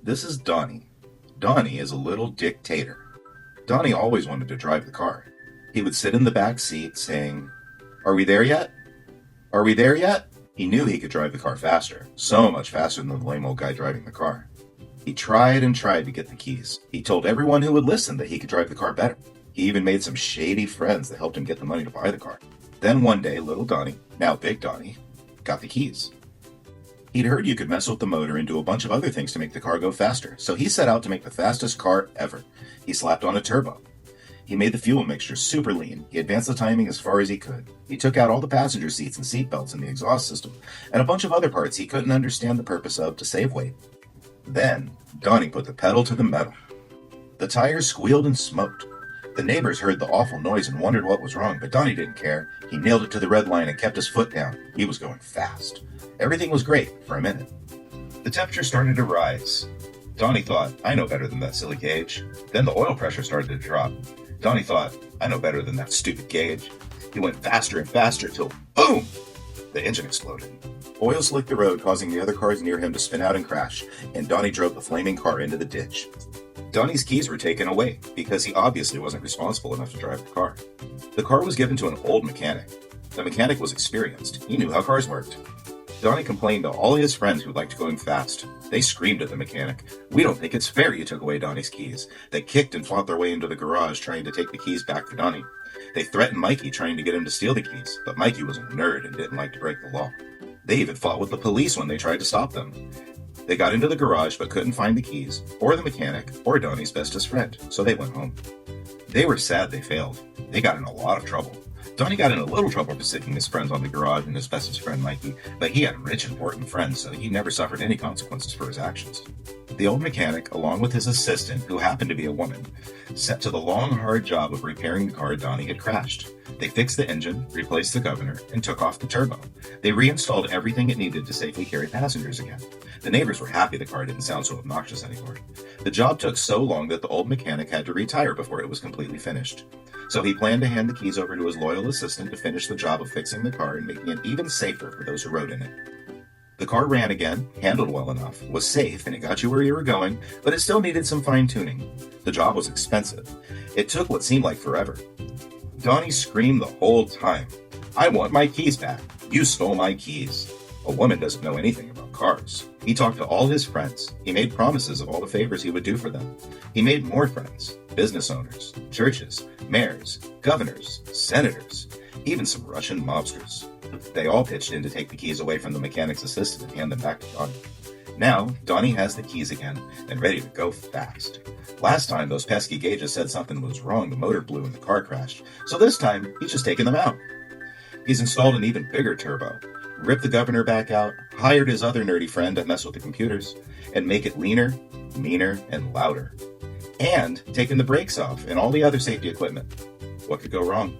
This is Donny. Donny is a little dictator. Donny always wanted to drive the car. He would sit in the back seat saying, "Are we there yet? Are we there yet?" He knew he could drive the car faster, so much faster than the lame old guy driving the car. He tried and tried to get the keys. He told everyone who would listen that he could drive the car better. He even made some shady friends that helped him get the money to buy the car. Then one day, little Donny, now big Donny, got the keys. He'd heard you could mess with the motor and do a bunch of other things to make the car go faster, so he set out to make the fastest car ever. He slapped on a turbo. He made the fuel mixture super lean. He advanced the timing as far as he could. He took out all the passenger seats and seat belts and the exhaust system, and a bunch of other parts he couldn't understand the purpose of to save weight. Then, Donny put the pedal to the metal. The tires squealed and smoked. The neighbors heard the awful noise and wondered what was wrong, but Donny didn't care. He nailed it to the red line and kept his foot down. He was going fast. Everything was great for a minute. The temperature started to rise. Donny thought, "I know better than that silly gauge." Then the oil pressure started to drop. Donny thought, "I know better than that stupid gauge." He went faster and faster till, boom! The engine exploded. Oil slicked the road, causing the other cars near him to spin out and crash, and Donny drove the flaming car into the ditch. Donny's keys were taken away because he obviously wasn't responsible enough to drive the car. The car was given to an old mechanic. The mechanic was experienced. He knew how cars worked. Donny complained to all his friends who liked going fast. They screamed at the mechanic, "We don't think it's fair you took away Donny's keys." They kicked and fought their way into the garage trying to take the keys back for Donny. They threatened Mikey trying to get him to steal the keys, but Mikey was a nerd and didn't like to break the law. They even fought with the police when they tried to stop them. They got into the garage but couldn't find the keys, or the mechanic, or Donny's bestest friend, so they went home. They were sad they failed. They got in a lot of trouble. Donny got in a little trouble for sicking his friends on the garage and his bestest friend Mikey, but he had rich, important friends, so he never suffered any consequences for his actions. The old mechanic, along with his assistant, who happened to be a woman, set to the long, hard job of repairing the car Donny had crashed. They fixed the engine, replaced the governor, and took off the turbo. They reinstalled everything it needed to safely carry passengers again. The neighbors were happy the car didn't sound so obnoxious anymore. The job took so long that the old mechanic had to retire before it was completely finished. So he planned to hand the keys over to his loyal assistant to finish the job of fixing the car and making it even safer for those who rode in it. The car ran again, handled well enough, was safe, and it got you where you were going, but it still needed some fine-tuning. The job was expensive. It took what seemed like forever. Donny screamed the whole time, "I want my keys back. You stole my keys." A woman doesn't know anything about cars. He talked to all his friends. He made promises of all the favors he would do for them. He made more friends, business owners, churches, mayors, governors, senators, even some Russian mobsters. They all pitched in to take the keys away from the mechanic's assistant and hand them back to Donny. Now, Donny has the keys again and ready to go fast. Last time, those pesky gauges said something was wrong, the motor blew and the car crashed. So this time, he's just taken them out. He's installed an even bigger turbo, ripped the governor back out, hired his other nerdy friend to mess with the computers, and make it leaner, meaner, and louder. And taken the brakes off and all the other safety equipment. What could go wrong?